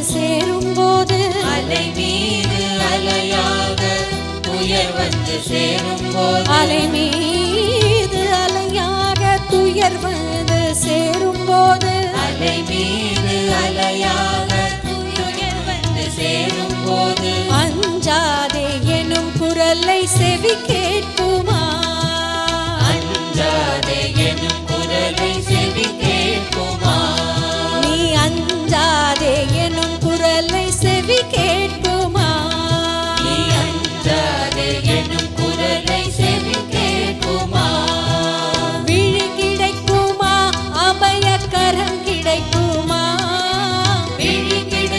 சேரும் போது, அலை மீது அலையாக துயர் வந்து சேரும் போது, அலை மீது அலையாக துயர் வந்து சேரும் போது, அலை மீது அலையாக துயர் வந்து சேரும் போது, அஞ்சாதே எனும் குரலை செவிக்கே